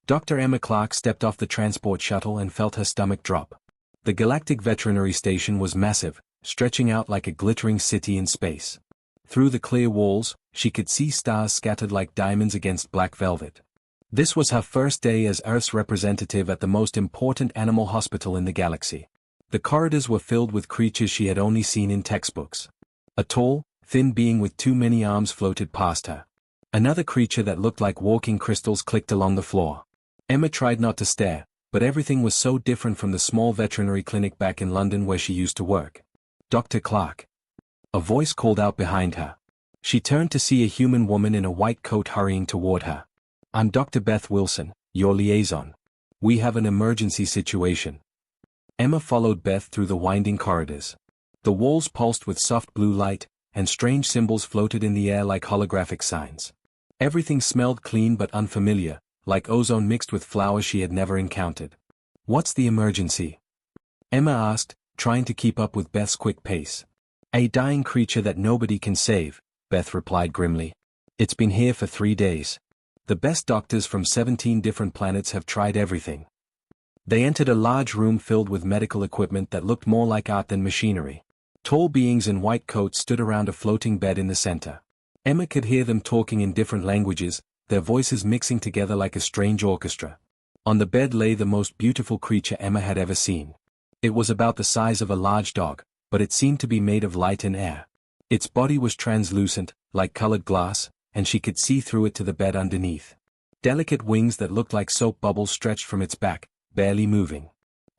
Dr. Emma Clark stepped off the transport shuttle and felt her stomach drop. The Galactic Veterinary Station was massive, stretching out like a glittering city in space. Through the clear walls, she could see stars scattered like diamonds against black velvet. This was her first day as Earth's representative at the most important animal hospital in the galaxy. The corridors were filled with creatures she had only seen in textbooks. A tall, thin being with too many arms floated past her. Another creature that looked like walking crystals clicked along the floor. Emma tried not to stare, but everything was so different from the small veterinary clinic back in London where she used to work. "Dr. Clark." A voice called out behind her. She turned to see a human woman in a white coat hurrying toward her. "I'm Dr. Beth Wilson, your liaison. We have an emergency situation." Emma followed Beth through the winding corridors. The walls pulsed with soft blue light, and strange symbols floated in the air like holographic signs. Everything smelled clean but unfamiliar, like ozone mixed with flowers she had never encountered. "What's the emergency?" Emma asked, trying to keep up with Beth's quick pace. "A dying creature that nobody can save," Beth replied grimly. "It's been here for 3 days. The best doctors from 17 different planets have tried everything." They entered a large room filled with medical equipment that looked more like art than machinery. Tall beings in white coats stood around a floating bed in the center. Emma could hear them talking in different languages, their voices mixing together like a strange orchestra. On the bed lay the most beautiful creature Emma had ever seen. It was about the size of a large dog, but it seemed to be made of light and air. Its body was translucent, like colored glass, and she could see through it to the bed underneath. Delicate wings that looked like soap bubbles stretched from its back, barely moving.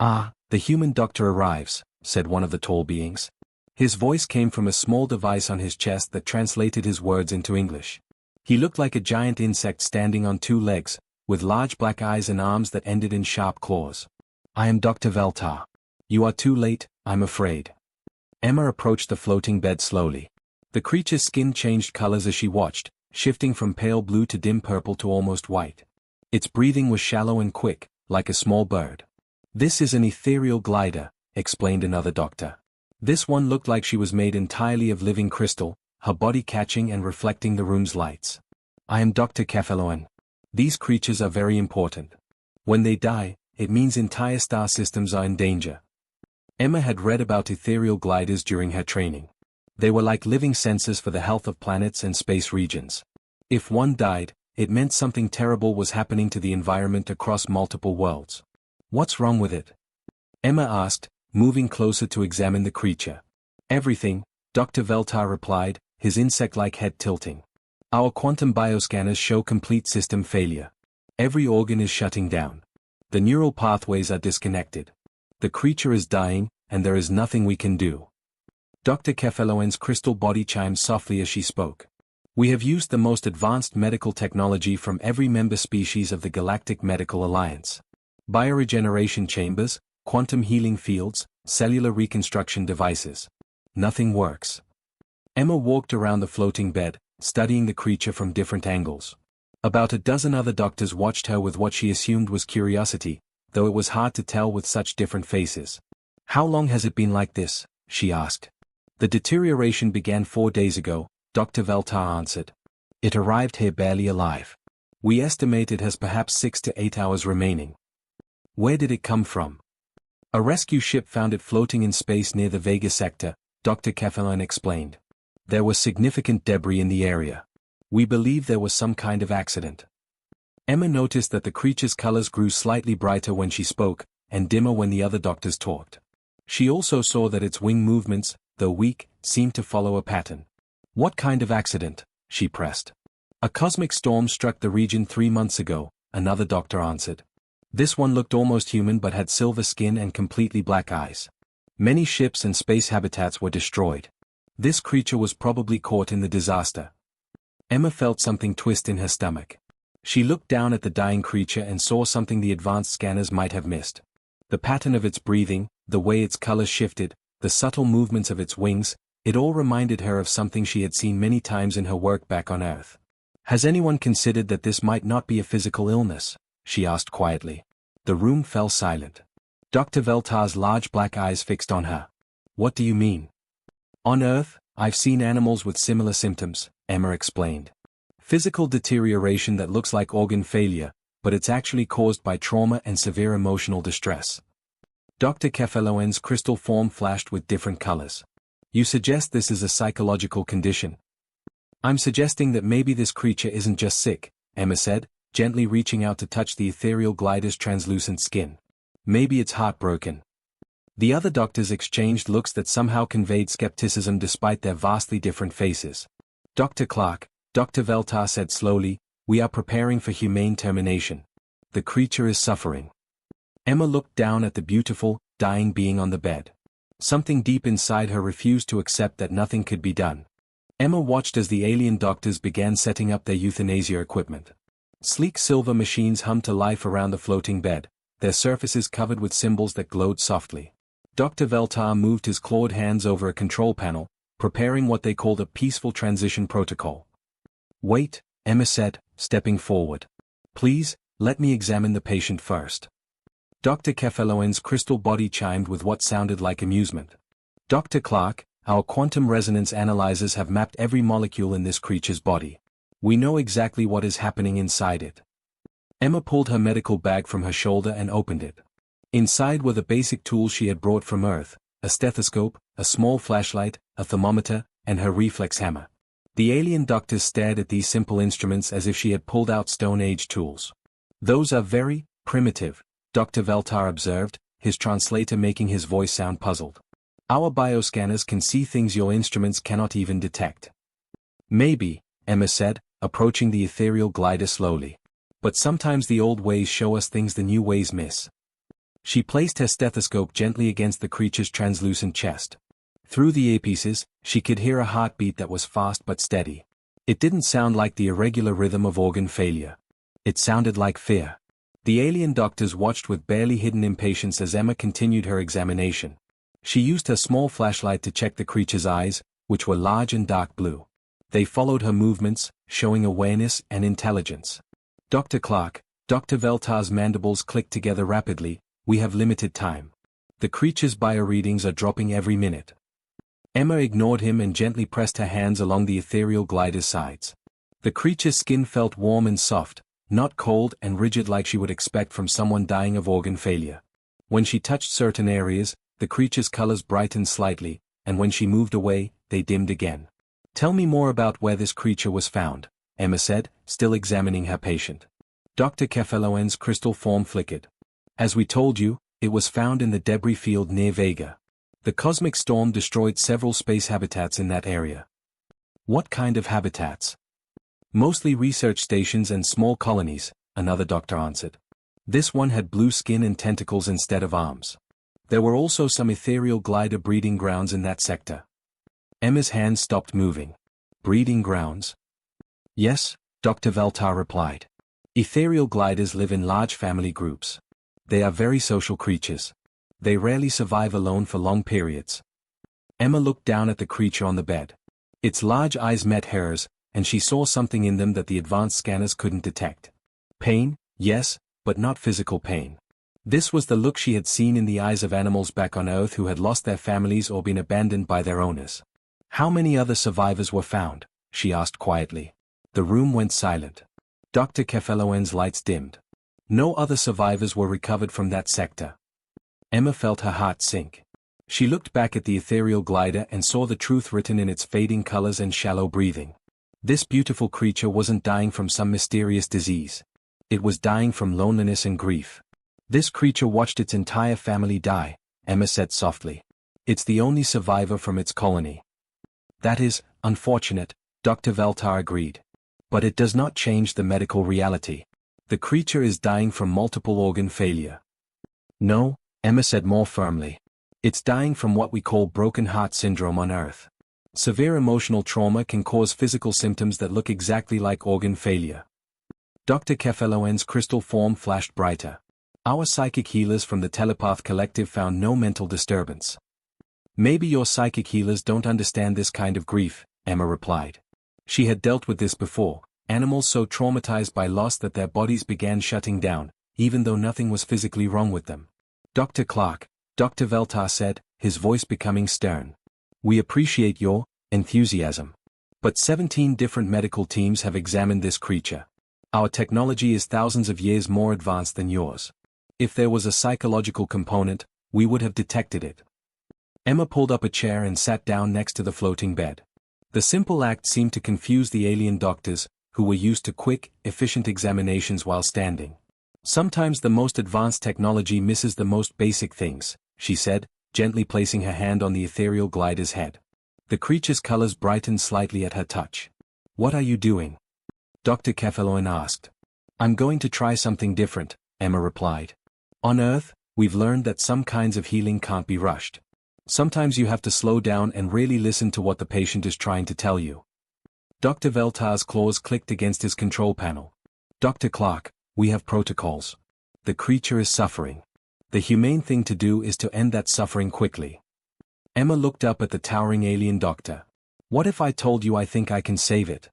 "Ah, the human doctor arrives," said one of the tall beings. His voice came from a small device on his chest that translated his words into English. He looked like a giant insect standing on 2 legs, with large black eyes and arms that ended in sharp claws. "I am Dr. Veltar. You are too late, I'm afraid." Emma approached the floating bed slowly. The creature's skin changed colors as she watched, shifting from pale blue to dim purple to almost white. Its breathing was shallow and quick, like a small bird. "This is an ethereal glider," explained another doctor. This one looked like she was made entirely of living crystal, her body catching and reflecting the room's lights. "I am Dr. Kefaloan. These creatures are very important. When they die, it means entire star systems are in danger." Emma had read about ethereal gliders during her training. They were like living sensors for the health of planets and space regions. If one died, it meant something terrible was happening to the environment across multiple worlds. "What's wrong with it?" Emma asked, moving closer to examine the creature. "Everything," Dr. Veltar replied, his insect-like head tilting. "Our quantum bioscanners show complete system failure. Every organ is shutting down. The neural pathways are disconnected. The creature is dying, and there is nothing we can do." Dr. Kefaloan's crystal body chimed softly as she spoke. "We have used the most advanced medical technology from every member species of the Galactic Medical Alliance. Bioregeneration chambers, quantum healing fields, cellular reconstruction devices. Nothing works." Emma walked around the floating bed, studying the creature from different angles. About a dozen other doctors watched her with what she assumed was curiosity, though it was hard to tell with such different faces. "How long has it been like this?" she asked. "The deterioration began 4 days ago," Dr. Veltar answered. "It arrived here barely alive. We estimate it has perhaps 6 to 8 hours remaining." "Where did it come from?" "A rescue ship found it floating in space near the Vega sector," Dr. Kefaloan explained. "There was significant debris in the area. We believe there was some kind of accident." Emma noticed that the creature's colors grew slightly brighter when she spoke, and dimmer when the other doctors talked. She also saw that its wing movements, though weak, seemed to follow a pattern. "What kind of accident?" she pressed. "A cosmic storm struck the region 3 months ago," another doctor answered. "This one looked almost human but had silver skin and completely black eyes. Many ships and space habitats were destroyed. This creature was probably caught in the disaster." Emma felt something twist in her stomach. She looked down at the dying creature and saw something the advanced scanners might have missed. The pattern of its breathing, the way its colors shifted, the subtle movements of its wings, it all reminded her of something she had seen many times in her work back on Earth. "Has anyone considered that this might not be a physical illness?" she asked quietly. The room fell silent. Dr. Veltar's large black eyes fixed on her. "What do you mean?" "On Earth, I've seen animals with similar symptoms," Emma explained. "Physical deterioration that looks like organ failure, but it's actually caused by trauma and severe emotional distress. Dr. Kefeloen's crystal form flashed with different colors. You suggest this is a psychological condition? I'm suggesting that maybe this creature isn't just sick, Emma said, gently reaching out to touch the ethereal glider's translucent skin. Maybe it's heartbroken. The other doctors exchanged looks that somehow conveyed skepticism despite their vastly different faces. Dr. Clark, Dr. Veltar said slowly, we are preparing for humane termination. The creature is suffering. Emma looked down at the beautiful, dying being on the bed. Something deep inside her refused to accept that nothing could be done. Emma watched as the alien doctors began setting up their euthanasia equipment. Sleek silver machines hummed to life around the floating bed, their surfaces covered with symbols that glowed softly. Dr. Veltar moved his clawed hands over a control panel, preparing what they called a peaceful transition protocol. Wait, Emma said, stepping forward. Please, let me examine the patient first. Dr. Kefeloen's crystal body chimed with what sounded like amusement. Dr. Clark, our quantum resonance analyzers have mapped every molecule in this creature's body. We know exactly what is happening inside it. Emma pulled her medical bag from her shoulder and opened it. Inside were the basic tools she had brought from Earth, a stethoscope, a small flashlight, a thermometer, and her reflex hammer. The alien doctors stared at these simple instruments as if she had pulled out Stone Age tools. Those are very primitive, Dr. Veltar observed, his translator making his voice sound puzzled. Our bioscanners can see things your instruments cannot even detect. Maybe, Emma said, approaching the ethereal glider slowly. But sometimes the old ways show us things the new ways miss. She placed her stethoscope gently against the creature's translucent chest. Through the earpieces, she could hear a heartbeat that was fast but steady. It didn't sound like the irregular rhythm of organ failure. It sounded like fear. The alien doctors watched with barely hidden impatience as Emma continued her examination. She used her small flashlight to check the creature's eyes, which were large and dark blue. They followed her movements, showing awareness and intelligence. Dr. Clark, Dr. Veltar's mandibles clicked together rapidly. We have limited time. The creature's bioreadings are dropping every minute. Emma ignored him and gently pressed her hands along the ethereal glider's sides. The creature's skin felt warm and soft, not cold and rigid like she would expect from someone dying of organ failure. When she touched certain areas, the creature's colors brightened slightly, and when she moved away, they dimmed again. Tell me more about where this creature was found, Emma said, still examining her patient. Dr. Kefeloen's crystal form flickered. As we told you, it was found in the debris field near Vega. The cosmic storm destroyed several space habitats in that area. What kind of habitats? Mostly research stations and small colonies, another doctor answered. This one had blue skin and tentacles instead of arms. There were also some ethereal glider breeding grounds in that sector. Emma's hands stopped moving. Breeding grounds? Yes, Dr. Veltar replied. Ethereal gliders live in large family groups. They are very social creatures. They rarely survive alone for long periods. Emma looked down at the creature on the bed. Its large eyes met hers, and she saw something in them that the advanced scanners couldn't detect. Pain, yes, but not physical pain. This was the look she had seen in the eyes of animals back on Earth who had lost their families or been abandoned by their owners. How many other survivors were found? She asked quietly. The room went silent. Dr. Kefeloen's lights dimmed. No other survivors were recovered from that sector. Emma felt her heart sink. She looked back at the ethereal glider and saw the truth written in its fading colors and shallow breathing. This beautiful creature wasn't dying from some mysterious disease. It was dying from loneliness and grief. This creature watched its entire family die, Emma said softly. It's the only survivor from its colony. That is unfortunate, Dr. Veltar agreed. But it does not change the medical reality. The creature is dying from multiple organ failure. No, Emma said more firmly. It's dying from what we call broken heart syndrome on Earth. Severe emotional trauma can cause physical symptoms that look exactly like organ failure. Dr. Kefeloen's crystal form flashed brighter. Our psychic healers from the Telepath Collective found no mental disturbance. Maybe your psychic healers don't understand this kind of grief, Emma replied. She had dealt with this before, animals so traumatized by loss that their bodies began shutting down, even though nothing was physically wrong with them. Dr. Clark, Dr. Veltar said, his voice becoming stern. We appreciate your enthusiasm. But 17 different medical teams have examined this creature. Our technology is thousands of years more advanced than yours. If there was a psychological component, we would have detected it. Emma pulled up a chair and sat down next to the floating bed. The simple act seemed to confuse the alien doctors, who were used to quick, efficient examinations while standing. Sometimes the most advanced technology misses the most basic things, she said, gently placing her hand on the ethereal glider's head. The creature's colors brightened slightly at her touch. "What are you doing?" Dr. Kefaloin asked. "I'm going to try something different," Emma replied. "On Earth, we've learned that some kinds of healing can't be rushed. Sometimes you have to slow down and really listen to what the patient is trying to tell you." Dr. Veltar's claws clicked against his control panel. "Dr. Clark, we have protocols. The creature is suffering. The humane thing to do is to end that suffering quickly." Emma looked up at the towering alien doctor. "What if I told you I think I can save it?"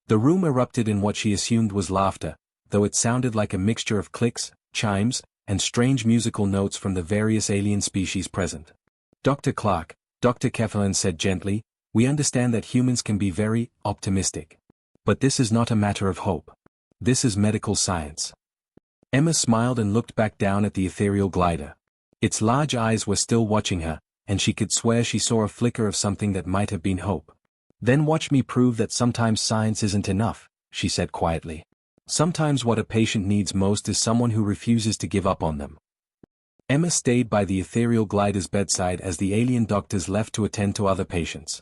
The room erupted in what she assumed was laughter, though it sounded like a mixture of clicks, chimes, and strange musical notes from the various alien species present. "Dr. Clark," Dr. Kefalin said gently, "we understand that humans can be very optimistic. But this is not a matter of hope. This is medical science." Emma smiled and looked back down at the ethereal glider. Its large eyes were still watching her, and she could swear she saw a flicker of something that might have been hope. "Then watch me prove that sometimes science isn't enough," she said quietly. "Sometimes what a patient needs most is someone who refuses to give up on them." Emma stayed by the ethereal glider's bedside as the alien doctors left to attend to other patients.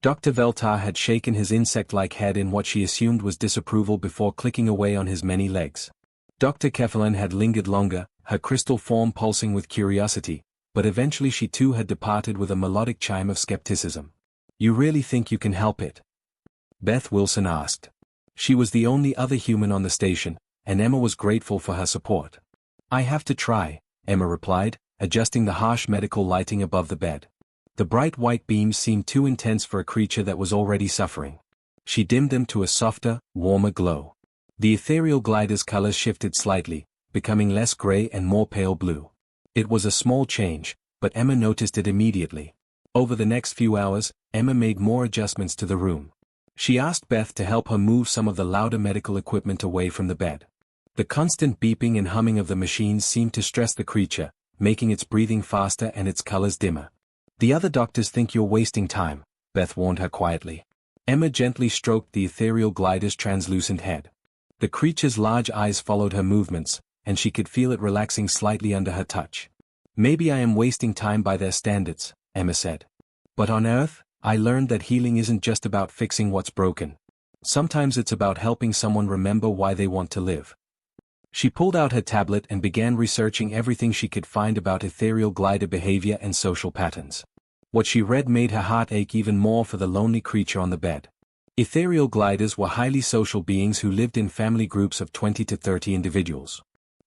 Dr. Veltar had shaken his insect-like head in what she assumed was disapproval before clicking away on his many legs. Dr. Kefalin had lingered longer, her crystal form pulsing with curiosity, but eventually she too had departed with a melodic chime of skepticism. "You really think you can help it?" Beth Wilson asked. She was the only other human on the station, and Emma was grateful for her support. "I have to try," Emma replied, adjusting the harsh medical lighting above the bed. The bright white beams seemed too intense for a creature that was already suffering. She dimmed them to a softer, warmer glow. The ethereal glider's colors shifted slightly, becoming less gray and more pale blue. It was a small change, but Emma noticed it immediately. Over the next few hours, Emma made more adjustments to the room. She asked Beth to help her move some of the louder medical equipment away from the bed. The constant beeping and humming of the machines seemed to stress the creature, making its breathing faster and its colors dimmer. "The other doctors think you're wasting time," Beth warned her quietly. Emma gently stroked the ethereal glider's translucent head. The creature's large eyes followed her movements, and she could feel it relaxing slightly under her touch. "Maybe I am wasting time by their standards," Emma said. "But on Earth, I learned that healing isn't just about fixing what's broken. Sometimes it's about helping someone remember why they want to live." She pulled out her tablet and began researching everything she could find about ethereal glider behavior and social patterns. What she read made her heart ache even more for the lonely creature on the bed. Ethereal gliders were highly social beings who lived in family groups of 20 to 30 individuals.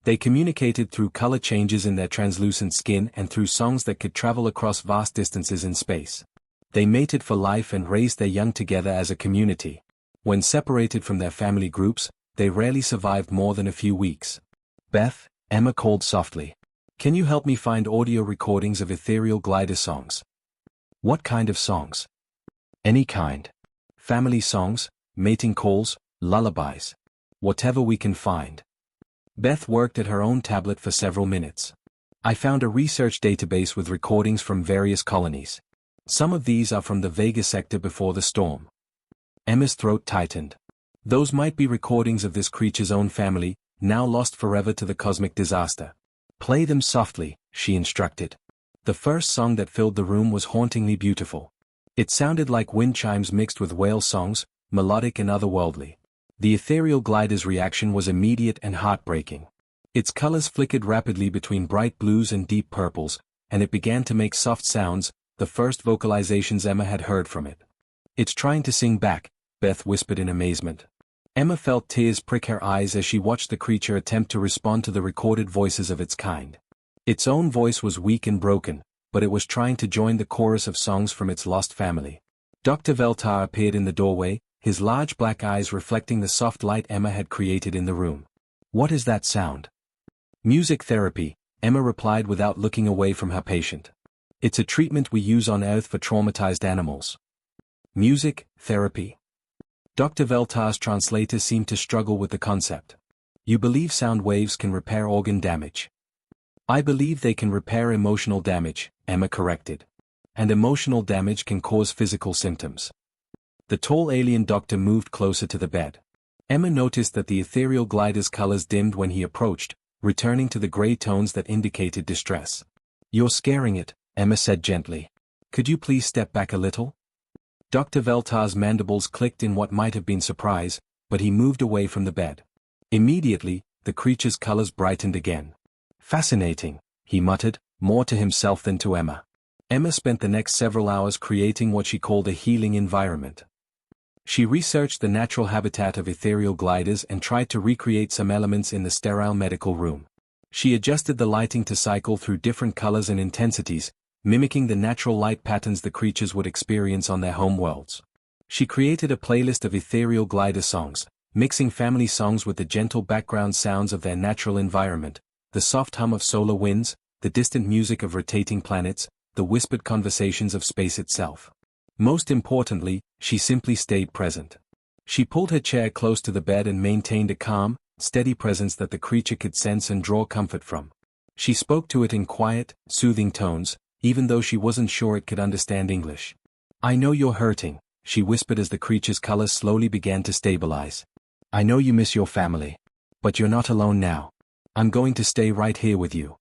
They communicated through color changes in their translucent skin and through songs that could travel across vast distances in space. They mated for life and raised their young together as a community. When separated from their family groups, they rarely survived more than a few weeks. "Beth," Emma called softly. "Can you help me find audio recordings of ethereal glider songs?" "What kind of songs?" "Any kind. Family songs, mating calls, lullabies. Whatever we can find." Beth worked at her own tablet for several minutes. "I found a research database with recordings from various colonies. Some of these are from the Vega sector before the storm." Emma's throat tightened. Those might be recordings of this creature's own family, now lost forever to the cosmic disaster. "Play them softly," she instructed. The first song that filled the room was hauntingly beautiful. It sounded like wind chimes mixed with whale songs, melodic and otherworldly. The ethereal glider's reaction was immediate and heartbreaking. Its colors flickered rapidly between bright blues and deep purples, and it began to make soft sounds, the first vocalizations Emma had heard from it. "It's trying to sing back," Beth whispered in amazement. Emma felt tears prick her eyes as she watched the creature attempt to respond to the recorded voices of its kind. Its own voice was weak and broken, but it was trying to join the chorus of songs from its lost family. Dr. Veltar appeared in the doorway, his large black eyes reflecting the soft light Emma had created in the room. "What is that sound?" "Music therapy," Emma replied without looking away from her patient. "It's a treatment we use on Earth for traumatized animals." "Music therapy?" Dr. Veltar's translator seemed to struggle with the concept. You believe sound waves can repair organ damage. I believe they can repair emotional damage, Emma corrected. And emotional damage can cause physical symptoms. The tall alien doctor moved closer to the bed. Emma noticed that the ethereal glider's colors dimmed when he approached, returning to the gray tones that indicated distress. You're scaring it, Emma said gently. Could you please step back a little? Dr. Veltar's mandibles clicked in what might have been surprise, but he moved away from the bed. Immediately, the creature's colors brightened again. Fascinating, he muttered, more to himself than to Emma. Emma spent the next several hours creating what she called a healing environment. She researched the natural habitat of ethereal gliders and tried to recreate some elements in the sterile medical room. She adjusted the lighting to cycle through different colors and intensities, mimicking the natural light patterns the creatures would experience on their home worlds. She created a playlist of ethereal glider songs, mixing family songs with the gentle background sounds of their natural environment, the soft hum of solar winds, the distant music of rotating planets, the whispered conversations of space itself. Most importantly, she simply stayed present. She pulled her chair close to the bed and maintained a calm, steady presence that the creature could sense and draw comfort from. She spoke to it in quiet, soothing tones, even though she wasn't sure it could understand English. I know you're hurting, she whispered as the creature's colors slowly began to stabilize. I know you miss your family. But you're not alone now. I'm going to stay right here with you.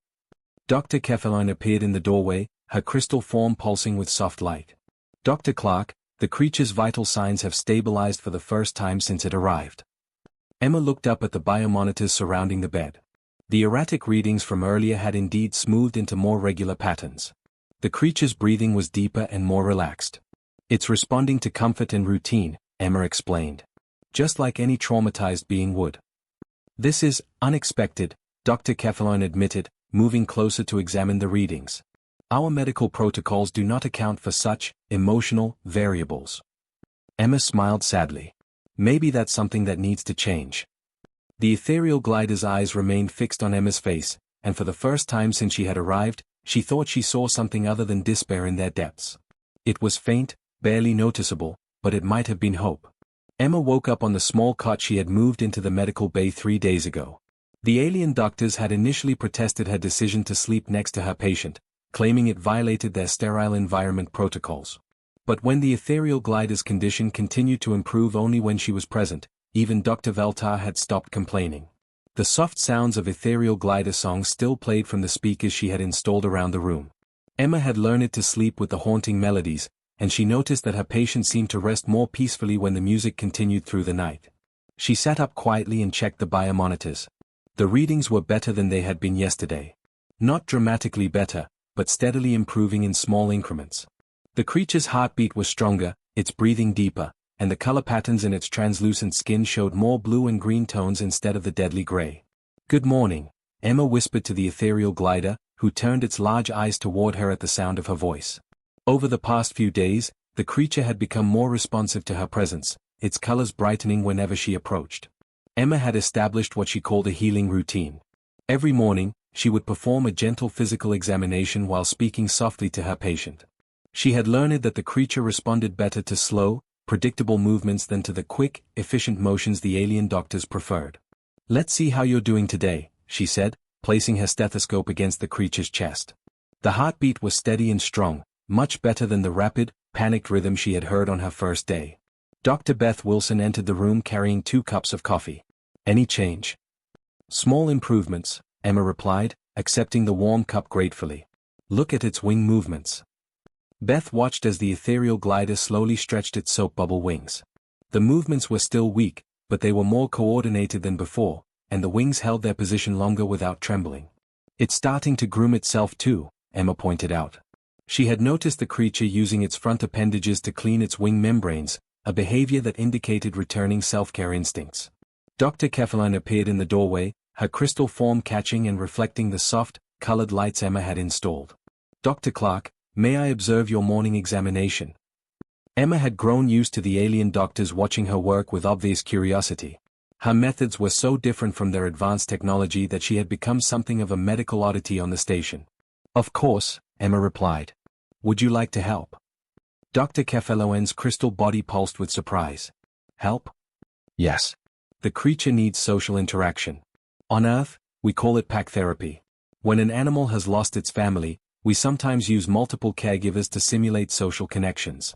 Dr. Keffeline appeared in the doorway, her crystal form pulsing with soft light. Dr. Clark, the creature's vital signs have stabilized for the first time since it arrived. Emma looked up at the biomonitors surrounding the bed. The erratic readings from earlier had indeed smoothed into more regular patterns. The creature's breathing was deeper and more relaxed. It's responding to comfort and routine, Emma explained. Just like any traumatized being would. This is unexpected, Dr. Keffeline admitted, moving closer to examine the readings. Our medical protocols do not account for such emotional variables. Emma smiled sadly. Maybe that's something that needs to change. The ethereal glider's eyes remained fixed on Emma's face, and for the first time since she had arrived, she thought she saw something other than despair in their depths. It was faint, barely noticeable, but it might have been hope. Emma woke up on the small cot she had moved into the medical bay 3 days ago. The alien doctors had initially protested her decision to sleep next to her patient, claiming it violated their sterile environment protocols. But when the ethereal glider's condition continued to improve only when she was present, even Dr. Veltar had stopped complaining. The soft sounds of ethereal glider songs still played from the speakers she had installed around the room. Emma had learned to sleep with the haunting melodies, and she noticed that her patient seemed to rest more peacefully when the music continued through the night. She sat up quietly and checked the biomonitors. The readings were better than they had been yesterday. Not dramatically better, but steadily improving in small increments. The creature's heartbeat was stronger, its breathing deeper, and the color patterns in its translucent skin showed more blue and green tones instead of the deadly gray. Good morning, Emma whispered to the ethereal glider, who turned its large eyes toward her at the sound of her voice. Over the past few days, the creature had become more responsive to her presence, its colors brightening whenever she approached. Emma had established what she called a healing routine. Every morning, she would perform a gentle physical examination while speaking softly to her patient. She had learned that the creature responded better to slow, predictable movements than to the quick, efficient motions the alien doctors preferred. Let's see how you're doing today, she said, placing her stethoscope against the creature's chest. The heartbeat was steady and strong, much better than the rapid, panicked rhythm she had heard on her first day. Dr. Beth Wilson entered the room carrying 2 cups of coffee. Any change? Small improvements, Emma replied, accepting the warm cup gratefully. Look at its wing movements. Beth watched as the ethereal glider slowly stretched its soap bubble wings. The movements were still weak, but they were more coordinated than before, and the wings held their position longer without trembling. It's starting to groom itself too, Emma pointed out. She had noticed the creature using its front appendages to clean its wing membranes, a behavior that indicated returning self-care instincts. Dr. Keffeline appeared in the doorway, her crystal form catching and reflecting the soft, colored lights Emma had installed. Dr. Clark, may I observe your morning examination? Emma had grown used to the alien doctors watching her work with obvious curiosity. Her methods were so different from their advanced technology that she had become something of a medical oddity on the station. Of course, Emma replied. Would you like to help? Dr. Keffeloen's crystal body pulsed with surprise. Help? Yes. The creature needs social interaction. On Earth, we call it pack therapy. When an animal has lost its family, we sometimes use multiple caregivers to simulate social connections.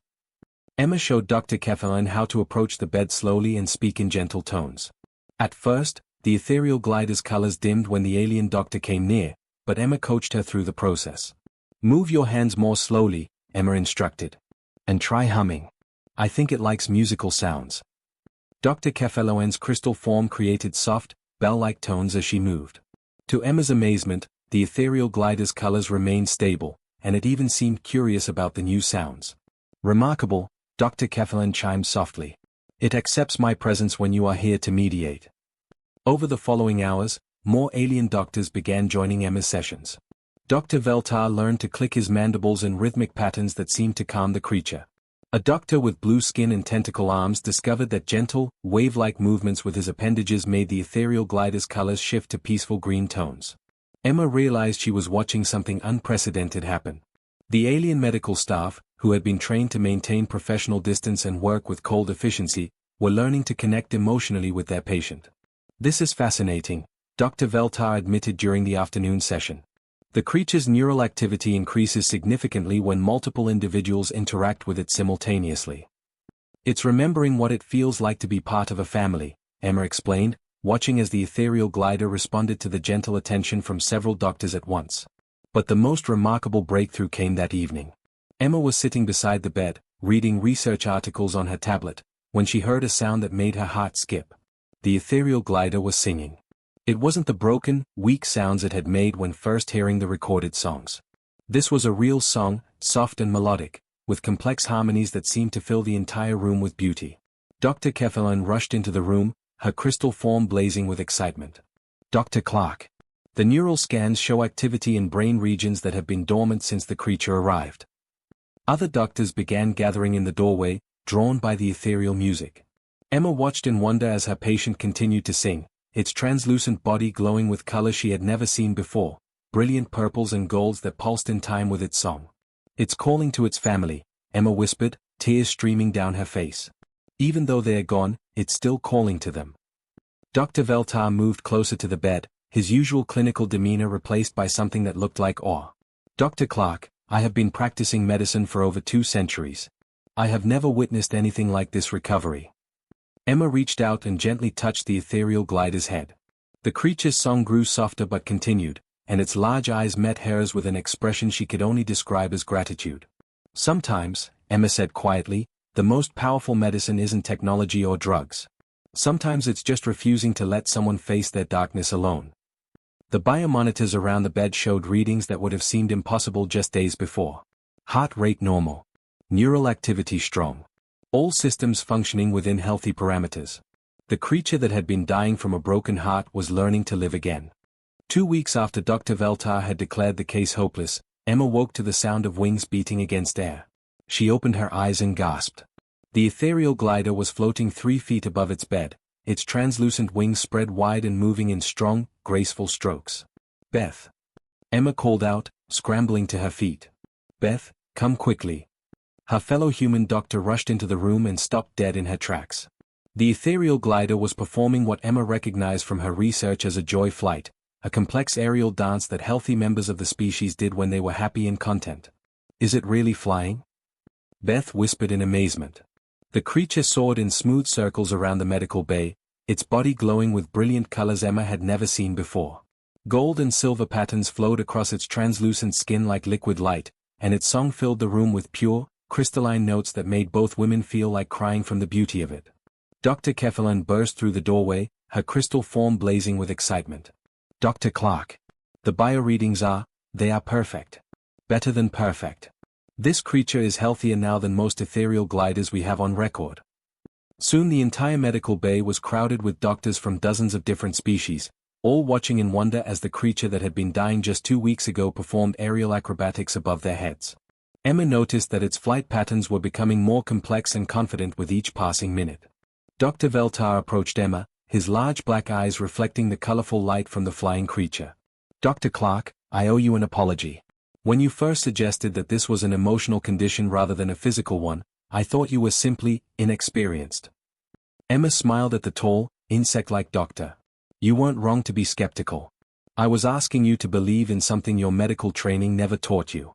Emma showed Dr. Keffelin how to approach the bed slowly and speak in gentle tones. At first, the ethereal glider's colors dimmed when the alien doctor came near, but Emma coached her through the process. Move your hands more slowly, Emma instructed. And try humming. I think it likes musical sounds. Dr. Keffeloen's crystal form created soft, bell-like tones as she moved. To Emma's amazement, the ethereal glider's colors remained stable, and it even seemed curious about the new sounds. Remarkable, Dr. Keffelin chimed softly. It accepts my presence when you are here to mediate. Over the following hours, more alien doctors began joining Emma's sessions. Dr. Veltar learned to click his mandibles in rhythmic patterns that seemed to calm the creature. A doctor with blue skin and tentacle arms discovered that gentle, wave-like movements with his appendages made the ethereal glider's colors shift to peaceful green tones. Emma realized she was watching something unprecedented happen. The alien medical staff, who had been trained to maintain professional distance and work with cold efficiency, were learning to connect emotionally with their patient. This is fascinating, Dr. Veltar admitted during the afternoon session. The creature's neural activity increases significantly when multiple individuals interact with it simultaneously. It's remembering what it feels like to be part of a family, Emma explained, watching as the ethereal glider responded to the gentle attention from several doctors at once. But the most remarkable breakthrough came that evening. Emma was sitting beside the bed, reading research articles on her tablet, when she heard a sound that made her heart skip. The ethereal glider was singing. It wasn't the broken, weak sounds it had made when first hearing the recorded songs. This was a real song, soft and melodic, with complex harmonies that seemed to fill the entire room with beauty. Dr. Keffelin rushed into the room, her crystal form blazing with excitement. Dr. Clark. The neural scans show activity in brain regions that have been dormant since the creature arrived. Other doctors began gathering in the doorway, drawn by the ethereal music. Emma watched in wonder as her patient continued to sing, its translucent body glowing with colors she had never seen before, brilliant purples and golds that pulsed in time with its song. It's calling to its family, Emma whispered, tears streaming down her face. Even though they are gone, it's still calling to them. Dr. Veltar moved closer to the bed, his usual clinical demeanor replaced by something that looked like awe. Dr. Clark, I have been practicing medicine for over 2 centuries. I have never witnessed anything like this recovery. Emma reached out and gently touched the ethereal glider's head. The creature's song grew softer but continued, and its large eyes met hers with an expression she could only describe as gratitude. Sometimes, Emma said quietly, the most powerful medicine isn't technology or drugs. Sometimes it's just refusing to let someone face their darkness alone. The biomonitors around the bed showed readings that would have seemed impossible just days before. Heart rate normal. Neural activity strong. All systems functioning within healthy parameters. The creature that had been dying from a broken heart was learning to live again. 2 weeks after Dr. Veltar had declared the case hopeless, Emma woke to the sound of wings beating against air. She opened her eyes and gasped. The ethereal glider was floating 3 feet above its bed, its translucent wings spread wide and moving in strong, graceful strokes. Beth. Emma called out, scrambling to her feet. Beth, come quickly. Her fellow human doctor rushed into the room and stopped dead in her tracks. The ethereal glider was performing what Emma recognized from her research as a joy flight, a complex aerial dance that healthy members of the species did when they were happy and content. Is it really flying? Beth whispered in amazement. The creature soared in smooth circles around the medical bay, its body glowing with brilliant colors Emma had never seen before. Gold and silver patterns flowed across its translucent skin like liquid light, and its song filled the room with pure, crystalline notes that made both women feel like crying from the beauty of it. Dr. Keffelin burst through the doorway, her crystal form blazing with excitement. Dr. Clark. The bioreadings they are perfect. Better than perfect. This creature is healthier now than most ethereal gliders we have on record. Soon the entire medical bay was crowded with doctors from dozens of different species, all watching in wonder as the creature that had been dying just 2 weeks ago performed aerial acrobatics above their heads. Emma noticed that its flight patterns were becoming more complex and confident with each passing minute. Dr. Veltar approached Emma, his large black eyes reflecting the colorful light from the flying creature. Dr. Clark, I owe you an apology. When you first suggested that this was an emotional condition rather than a physical one, I thought you were simply inexperienced. Emma smiled at the tall, insect-like doctor. You weren't wrong to be skeptical. I was asking you to believe in something your medical training never taught you.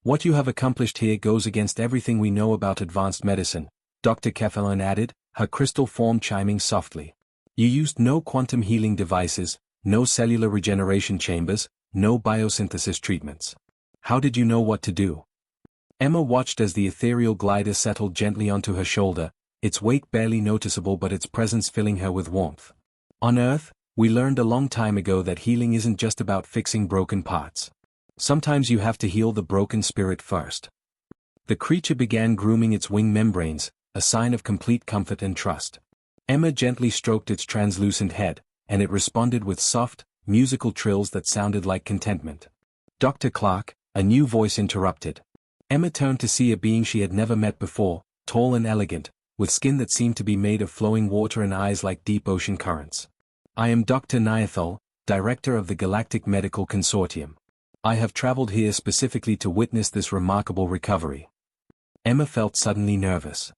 What you have accomplished here goes against everything we know about advanced medicine, Dr. Keffelin added, her crystal form chiming softly. You used no quantum healing devices, no cellular regeneration chambers, no biosynthesis treatments. How did you know what to do? Emma watched as the ethereal glider settled gently onto her shoulder, its weight barely noticeable but its presence filling her with warmth. On Earth, we learned a long time ago that healing isn't just about fixing broken parts. Sometimes you have to heal the broken spirit first. The creature began grooming its wing membranes, a sign of complete comfort and trust. Emma gently stroked its translucent head, and it responded with soft, musical trills that sounded like contentment. Dr. Clark, a new voice interrupted. Emma turned to see a being she had never met before, tall and elegant, with skin that seemed to be made of flowing water and eyes like deep ocean currents. I am Dr. Niathal, Director of the Galactic Medical Consortium. I have traveled here specifically to witness this remarkable recovery. Emma felt suddenly nervous.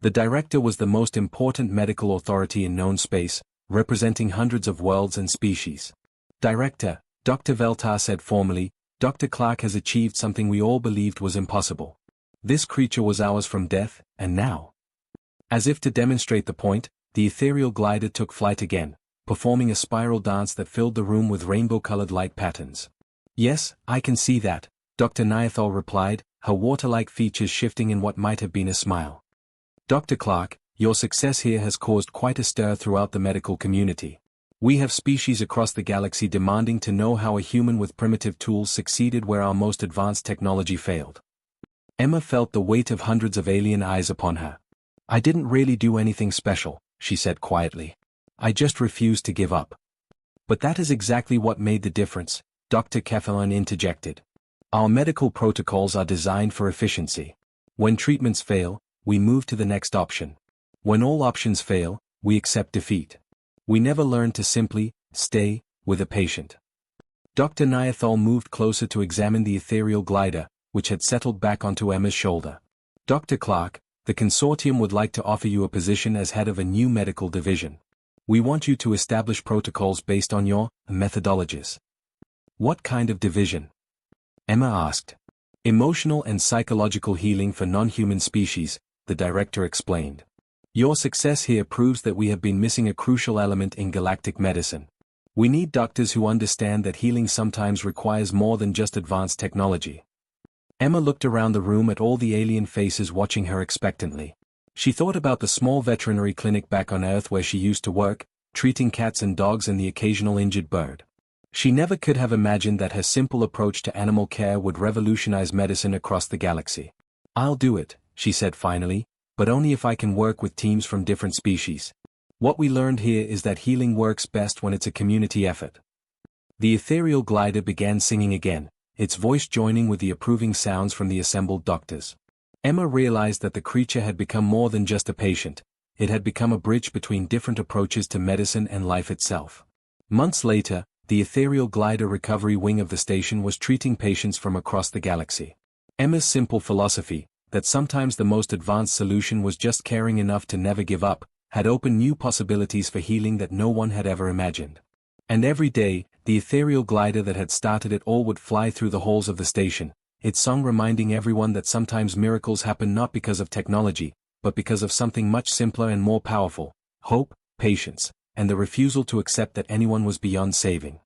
The director was the most important medical authority in known space, representing hundreds of worlds and species. Director, Dr. Veltar said formally, Dr. Clark has achieved something we all believed was impossible. This creature was ours from death, and now. As if to demonstrate the point, the ethereal glider took flight again, performing a spiral dance that filled the room with rainbow-colored light patterns. Yes, I can see that, Dr. Niathal replied, her water-like features shifting in what might have been a smile. Dr. Clark, your success here has caused quite a stir throughout the medical community. We have species across the galaxy demanding to know how a human with primitive tools succeeded where our most advanced technology failed. Emma felt the weight of hundreds of alien eyes upon her. I didn't really do anything special, she said quietly. I just refused to give up. But that is exactly what made the difference, Dr. Keffelin interjected. Our medical protocols are designed for efficiency. When treatments fail, we move to the next option. When all options fail, we accept defeat. We never learn to simply stay with a patient. Dr. Niathal moved closer to examine the ethereal glider, which had settled back onto Emma's shoulder. Dr. Clark, the consortium would like to offer you a position as head of a new medical division. We want you to establish protocols based on your methodologies. What kind of division? Emma asked. Emotional and psychological healing for non-human species, the director explained. Your success here proves that we have been missing a crucial element in galactic medicine. We need doctors who understand that healing sometimes requires more than just advanced technology. Emma looked around the room at all the alien faces watching her expectantly. She thought about the small veterinary clinic back on Earth where she used to work, treating cats and dogs and the occasional injured bird. She never could have imagined that her simple approach to animal care would revolutionize medicine across the galaxy. I'll do it, she said finally, but only if I can work with teams from different species. What we learned here is that healing works best when it's a community effort. The ethereal glider began singing again, its voice joining with the approving sounds from the assembled doctors. Emma realized that the creature had become more than just a patient, it had become a bridge between different approaches to medicine and life itself. Months later, the ethereal glider recovery wing of the station was treating patients from across the galaxy. Emma's simple philosophy, that sometimes the most advanced solution was just caring enough to never give up, had opened new possibilities for healing that no one had ever imagined. And every day, the ethereal glider that had started it all would fly through the halls of the station, its song reminding everyone that sometimes miracles happen not because of technology, but because of something much simpler and more powerful: hope, patience, and the refusal to accept that anyone was beyond saving.